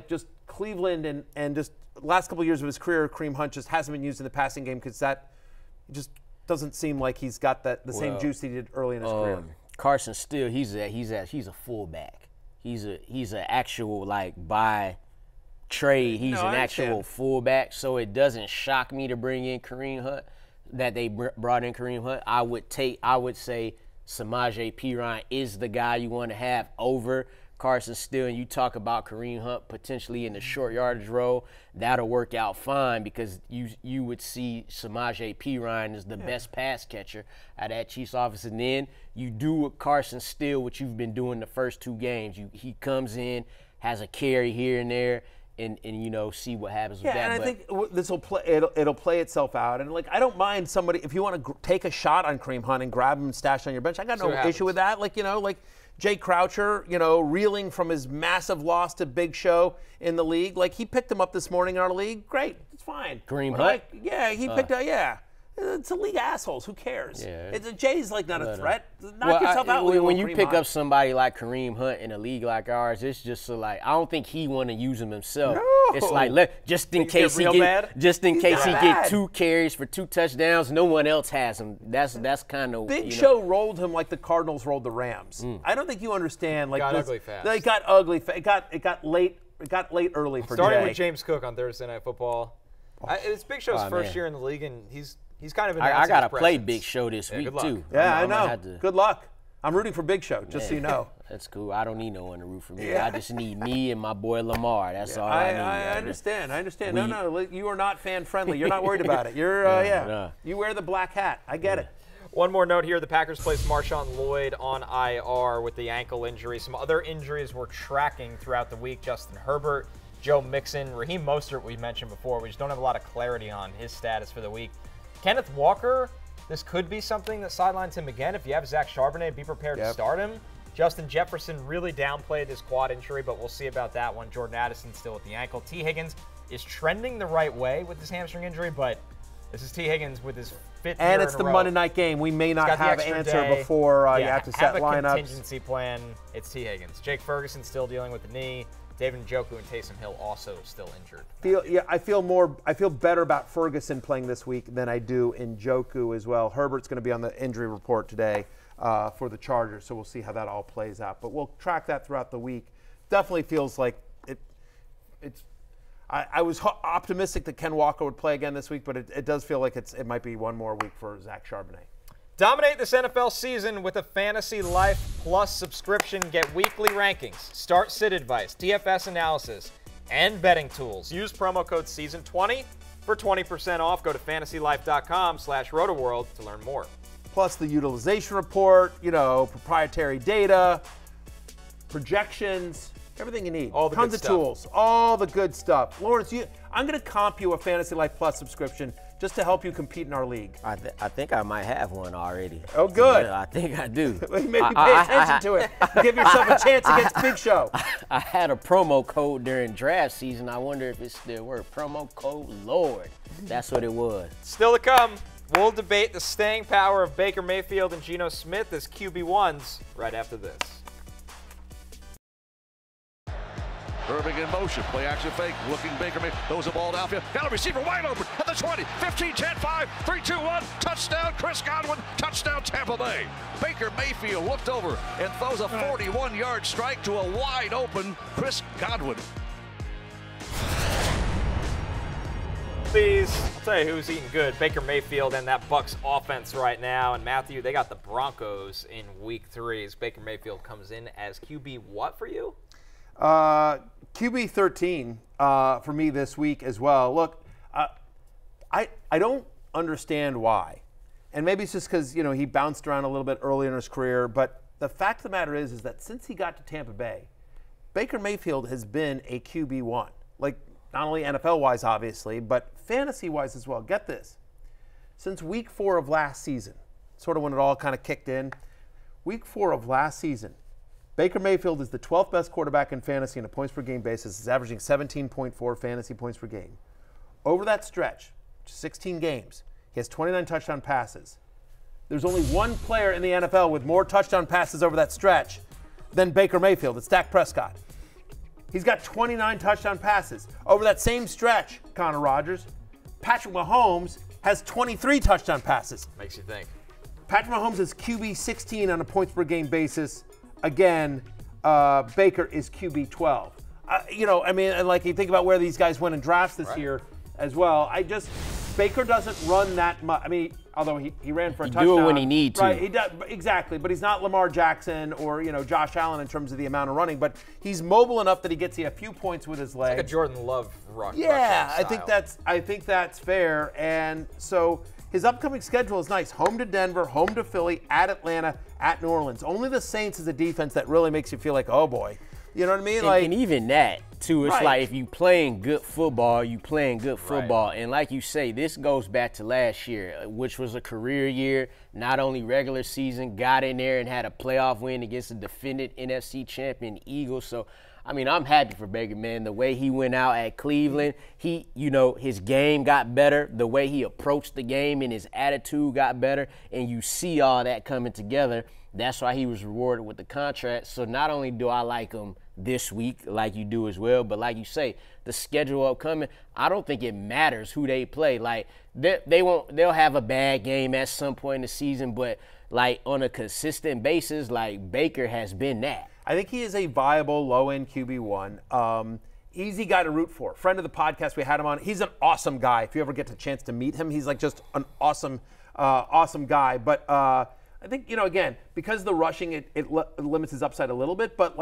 just Cleveland and just the last couple of years of his career, Kareem Hunt just hasn't been used in the passing game because that just doesn't seem like he's got the same juice he did early in his career. Carson Steele, he's a fullback. He's an actual by trade. He's an actual fullback, so it doesn't shock me to bring in Kareem Hunt that they brought in Kareem Hunt. I would say Samaje Perine is the guy you want to have over Carson Steele, and you talk about Kareem Hunt potentially in the short yardage role, that'll work out fine because you would see Samaje Perine as the best pass catcher at that Chiefs office. And then you do with Carson Steele what you've been doing the first two games. He comes in, has a carry here and there, and see what happens with that. Yeah, and I think this will play. It'll play itself out. And I don't mind somebody if you want to take a shot on Kareem Hunt and grab him and stash on your bench. I got no issue with that. Jay Croucher, reeling from his massive loss to Big Show in the league. He picked him up this morning in our league. Great, it's fine. Kareem Hunt? He picked up. Yeah, It's a league of assholes. Who cares? Yeah. Jay's like not a threat. Knock yourself out. When you Kareem pick Hunt. up somebody like Kareem Hunt in a league like ours, it's just like I don't think he want to use him himself. No. It's like just in case he get 2 carries for 2 touchdowns, no one else has him. That's kind of Big Show rolled him like the Cardinals rolled the Rams. I don't think you understand. Like got ugly fast. It got ugly. It got late. It got late early for Starting Jay. with James Cook on Thursday Night Football. It's Big Show's first year in the league, and he's kind of I got to his play presence. Big Show this week, good luck. too. Yeah, I'm I know. Good luck. I'm rooting for Big Show, just so you know. That's cool. I don't need no one to root for me. Yeah. I just need me and my boy Lamar. That's all I need. I understand. I understand. No, you are not fan friendly. You're not worried about it. You're You wear the black hat. I get it. One more note here. The Packers placed Marshawn Lloyd on IR with the ankle injury. Some other injuries were tracking throughout the week. Justin Herbert, Joe Mixon, Raheem Mostert we mentioned before. We just don't have a lot of clarity on his status for the week. Kenneth Walker, this could be something that sidelines him again. If you have Zach Charbonnet, be prepared to start him. Justin Jefferson really downplayed his quad injury, but we'll see about that one. Jordan Addison still with the ankle. T. Higgins is trending the right way with his hamstring injury, but this is T. Higgins with his 5th year And it's in the a row. Monday night game. We may not have an answer before you have to set have a lineups. contingency plan. It's T. Higgins. Jake Ferguson still dealing with the knee. David Njoku and Taysom Hill also still injured. I feel better about Ferguson playing this week than I do Njoku as well. Herbert's going to be on the injury report today for the Chargers, so we'll see how that all plays out. But we'll track that throughout the week. Definitely feels like I was optimistic that Ken Walker would play again this week, but it does feel like it might be one more week for Zach Charbonnet. Dominate this NFL season with a Fantasy Life Plus subscription. Get weekly rankings, start sit advice, DFS analysis, and betting tools. Use promo code SEASON20 for 20% off. Go to fantasylife.com/rotoworld to learn more. Plus the utilization report, proprietary data, projections, everything you need. All the Tons good of stuff. tools, all the good stuff. Lawrence, I'm going to comp you a Fantasy Life Plus subscription just to help you compete in our league. I think I might have one already. Oh, good. I think I do. Maybe pay attention to it. Give yourself a chance against Big Show. I had a promo code during draft season. I wonder if it still works. Promo code Lord. That's what it was. Still to come, we'll debate the staying power of Baker Mayfield and Geno Smith as QB1s right after this. Irving in motion, play action fake, looking Baker, throws the ball downfield, got a receiver wide open at the 20, 15, 10, 5, 3, 2, 1, touchdown, Chris Godwin, touchdown, Tampa Bay. Baker Mayfield looked over and throws a 41-yard strike to a wide open Chris Godwin. Please, I'll tell you who's eating good. Baker Mayfield and that Bucs offense right now. And Matthew, they got the Broncos in week 3 as Baker Mayfield comes in as QB what for you? QB 13 for me this week as well. Look, I don't understand why. And maybe it's just because, he bounced around a little bit early in his career. But the fact of the matter is that since he got to Tampa Bay, Baker Mayfield has been a QB1. Like, not only NFL-wise, obviously, but fantasy-wise as well. Get this. Since week 4 of last season, sort of when it all kind of kicked in, week 4 of last season, Baker Mayfield is the 12th best quarterback in fantasy on a points-per-game basis. He's averaging 17.4 fantasy points per game. Over that stretch, 16 games, he has 29 touchdown passes. There's only one player in the NFL with more touchdown passes over that stretch than Baker Mayfield. It's Dak Prescott. He's got 29 touchdown passes. Over that same stretch, Connor Rogers, Patrick Mahomes has 23 touchdown passes. Makes you think. Patrick Mahomes is QB 16 on a points-per-game basis. Again, Baker is QB 12. And like you think about where these guys went in drafts this year as well. Baker doesn't run that much. I mean, although he ran for a touchdown. Do it when he needs to. Right, he does, exactly. But he's not Lamar Jackson or, Josh Allen in terms of the amount of running. But he's mobile enough that he gets you a few points with his legs. Like a Jordan Love rush. Yeah, I think that's fair. And so his upcoming schedule is nice. Home to Denver, home to Philly, at Atlanta, at New Orleans. Only the Saints is a defense that really makes you feel like, oh boy. You know what I mean? And even that, too, it's like if you playing good football, you playing good football. Right. And like you say, this goes back to last year, which was a career year. not only regular season, got in there and had a playoff win against the defending NFC champion Eagles. So, I mean, I'm happy for Baker, man. The way he went out at Cleveland, his game got better. The way he approached the game and his attitude got better. And you see all that coming together. That's why he was rewarded with the contract. So not only do I like him this week, like you do as well, but like you say, the schedule upcoming, I don't think it matters who they play. Like they'll have a bad game at some point in the season, but like on a consistent basis, like Baker has been that. I think he is a viable low-end QB1. Easy guy to root for. Friend of the podcast, we had him on. He's an awesome guy. If you ever get the chance to meet him, he's like just an awesome guy. But I think, again, because the rushing, it limits his upside a little bit. But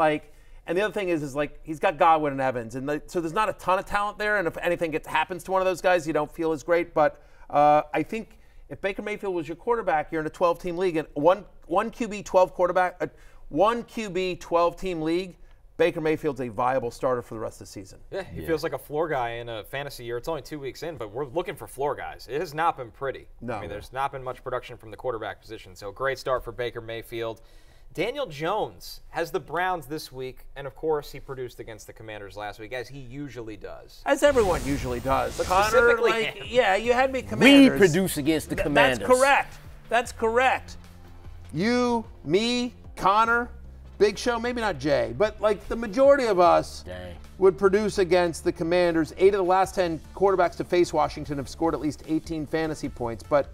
and the other thing is like he's got Godwin and Evans, and so there's not a ton of talent there. And if anything happens to one of those guys, you don't feel as great. But I think if Baker Mayfield was your quarterback, you're in a 12-team league, and one QB 12 quarterback. One QB, 12-team league, Baker Mayfield's a viable starter for the rest of the season. Yeah, he feels like a floor guy in a fantasy year. It's only 2 weeks in, but we're looking for floor guys. It has not been pretty. No. I mean, there's not been much production from the quarterback position, so great start for Baker Mayfield. Daniel Jones has the Browns this week, and of course he produced against the Commanders last week, as he usually does. As everyone usually does. But Connor, specifically him. Yeah, you had me Commanders. We produce against the Commanders. That's correct. You, me, Connor, Big Show, maybe not Jay, but the majority of us would produce against the Commanders. 8 of the last 10 quarterbacks to face Washington have scored at least 18 fantasy points. But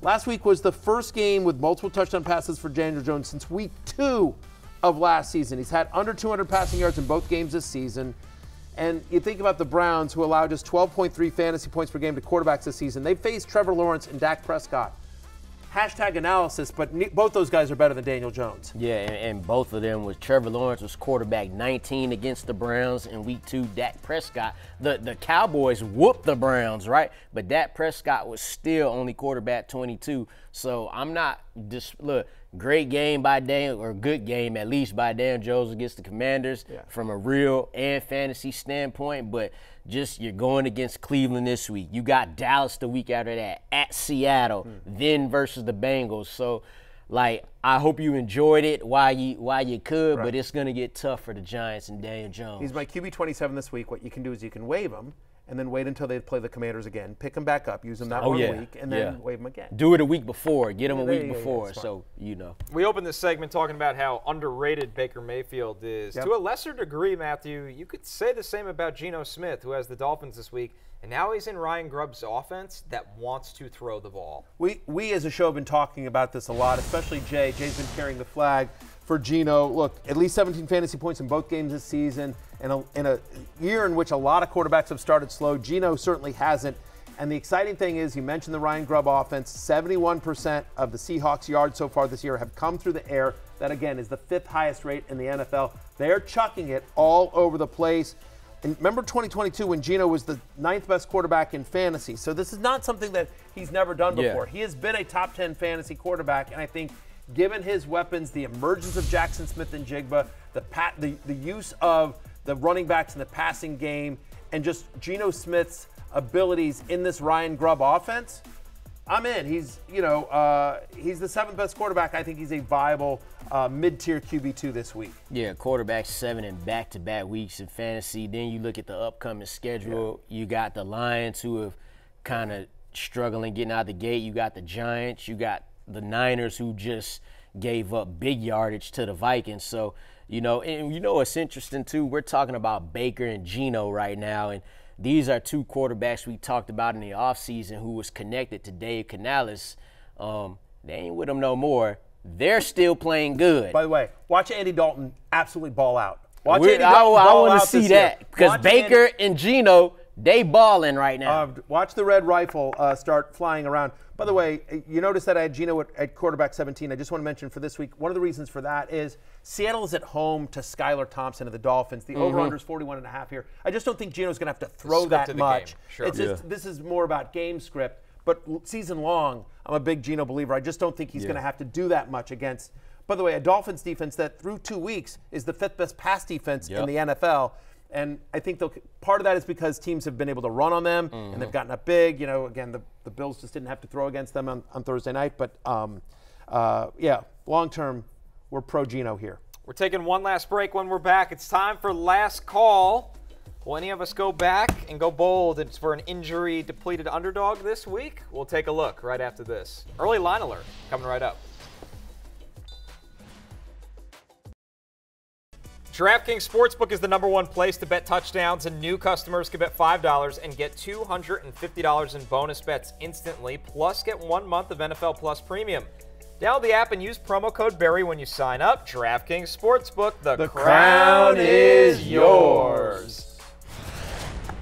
last week was the first game with multiple touchdown passes for Daniel Jones since week 2 of last season. He's had under 200 passing yards in both games this season. And you think about the Browns, who allowed just 12.3 fantasy points per game to quarterbacks this season. They faced Trevor Lawrence and Dak Prescott. Hashtag analysis, but both those guys are better than Daniel Jones. Yeah, and both of them was Trevor Lawrence was quarterback 19 against the Browns in week 2. Dak Prescott, the Cowboys whooped the Browns, right? But Dak Prescott was still only quarterback 22. So I'm not great game by Daniel, or good game at least by Daniel Jones against the Commanders from a real and fantasy standpoint, but just you're going against Cleveland this week. You got Dallas the week after that, at Seattle, then versus the Bengals. So, I hope you enjoyed it while you could, but it's going to get tough for the Giants and Daniel Jones. He's my QB 27 this week. What you can do is you can waive him and then wait until they play the Commanders again. Pick him back up, use him that week, and then waive him again. Do it a week before. Get him a week before, so you know. We opened this segment talking about how underrated Baker Mayfield is. To a lesser degree, Matthew, you could say the same about Geno Smith, who has the Dolphins this week, and now he's in Ryan Grubb's offense that wants to throw the ball. We as a show have been talking about this a lot, especially Jay. Jay's been carrying the flag for Geno. Look, at least 17 fantasy points in both games this season. In a year in which a lot of quarterbacks have started slow, Geno certainly hasn't. And the exciting thing is, you mentioned the Ryan Grubb offense, 71% of the Seahawks' yards so far this year have come through the air. That, again, is the 5th highest rate in the NFL. They're chucking it all over the place. And remember 2022 when Geno was the 9th best quarterback in fantasy. So this is not something that he's never done before. He has been a top 10 fantasy quarterback, and I think given his weapons, the emergence of Jackson Smith and Jigba, the use of the running backs in the passing game, and just Geno Smith's abilities in this Ryan Grubb offense, I'm in. He's the 7th best quarterback. I think he's a viable mid-tier QB2 this week. Yeah, quarterback 7 in back-to-back weeks in fantasy. Then you look at the upcoming schedule. You got the Lions, who have kind of struggling getting out the gate. You got the Giants. You got the Niners, who just gave up big yardage to the Vikings. So, it's interesting, too. We're talking about Baker and Geno right now, and these are two quarterbacks we talked about in the offseason who was connected to Dave Canales. They ain't with him no more. They're still playing good. By the way, watch Andy Dalton absolutely ball out. I want to see that because Baker and Geno, they balling right now. Watch the red rifle start flying around. By the way, you notice that I had Geno at quarterback 17. I just want to mention for this week, one of the reasons for that is Seattle is at home to Skylar Thompson of the Dolphins. The over-under is 41.5 here. I just don't think Geno's going to have to throw that much. Sure. It's just, this is more about game script. But season long, I'm a big Geno believer. I just don't think he's going to have to do that much against, by the way, a Dolphins defense that through 2 weeks is the 5th best pass defense in the NFL. And I think part of that is because teams have been able to run on them and they've gotten up big. Again, the Bills just didn't have to throw against them on Thursday night. But yeah, long term, we're pro Geno here. We're taking one last break. When we're back, it's time for last call. Will any of us go back and go bold? It's for an injury-depleted underdog this week. We'll take a look right after this. Early line alert coming right up. DraftKings Sportsbook is the #1 place to bet touchdowns, and new customers can bet $5 and get $250 in bonus bets instantly, plus get 1 month of NFL Plus Premium. Download the app and use promo code Barry when you sign up. DraftKings Sportsbook, the crown is yours.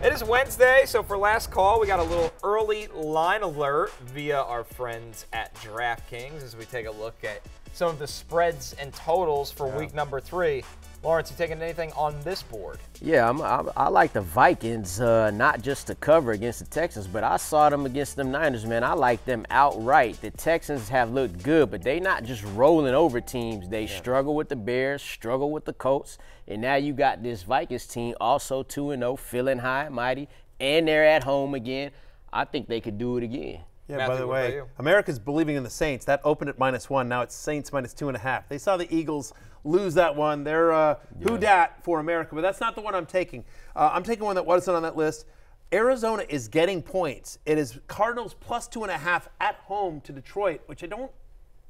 It is Wednesday, so for last call, we got a little early line alert via our friends at DraftKings as we take a look at some of the spreads and totals for week number 3. Lawrence, you taking anything on this board? Yeah, I like the Vikings, not just to cover against the Texans, but I saw them against them Niners, man. I like them outright. The Texans have looked good, but they not just rolling over teams. They struggle with the Bears, struggle with the Colts, and now you got this Vikings team also 2-0, feeling high and mighty, and they're at home again. I think they could do it again. Yeah, Matthew, by the what way, about you? America's believing in the Saints. That opened at -1. Now it's Saints -2.5. They saw the Eagles lose that one. They're who dat for America, but that's not the one I'm taking. I'm taking one that wasn't on that list. Arizona is getting points. It is Cardinals +2.5 at home to Detroit, which I don't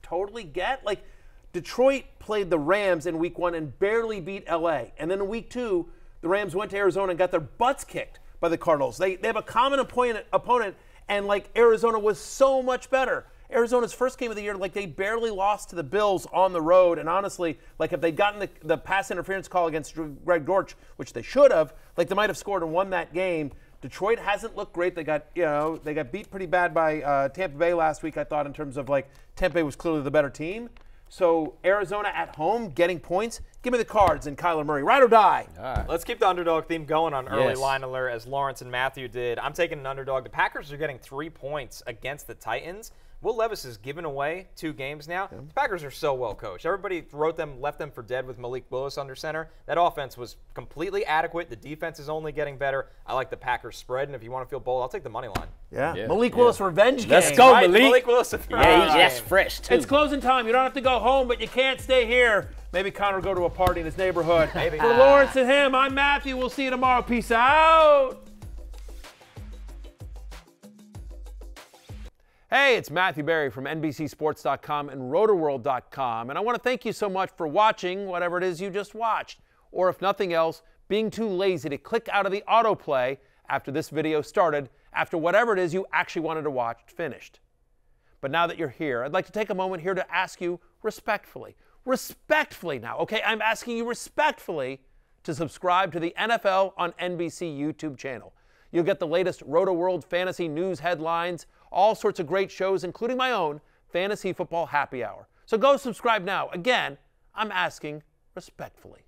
totally get. Like, Detroit played the Rams in week 1 and barely beat LA. And then in week 2, the Rams went to Arizona and got their butts kicked by the Cardinals. They have a common opponent. And, like, Arizona was so much better. Arizona's first game of the year, like, they barely lost to the Bills on the road. And honestly, like, if they'd gotten the pass interference call against Greg Dortch, which they should have, like, they might have scored and won that game. Detroit hasn't looked great. They got beat pretty bad by Tampa Bay last week, I thought, in terms of, like, Tampa Bay was clearly the better team. So Arizona at home getting points. Give me the Cards and Kyler Murray. Ride or die. All right. Let's keep the underdog theme going on early Yes. line alert as Lawrence and Matthew did. I'm taking an underdog. The Packers are getting 3 points against the Titans. Will Levis has given away 2 games now. The Packers are so well coached. Everybody left them for dead with Malik Willis under center. That offense was completely adequate. The defense is only getting better. I like the Packers spread, and if you want to feel bold, I'll take the money line. Yeah. Malik Willis revenge game. Let's go, Right, Malik. Malik Willis. Yeah, that's fresh, too. It's closing time. You don't have to go home, but you can't stay here. Maybe Connor will go to a party in his neighborhood. Maybe. For Lawrence and him, I'm Matthew. We'll see you tomorrow. Peace out. Hey, it's Matthew Berry from NBCSports.com and Rotoworld.com, and I want to thank you so much for watching whatever it is you just watched, or if nothing else, being too lazy to click out of the autoplay after this video started, after whatever it is you actually wanted to watch finished. But now that you're here, I'd like to take a moment here to ask you respectfully now, okay? I'm asking you respectfully to subscribe to the NFL on NBC YouTube channel. You'll get the latest Rotoworld fantasy news headlines, all sorts of great shows, including my own Fantasy Football Happy Hour. So go subscribe now. Again, I'm asking respectfully.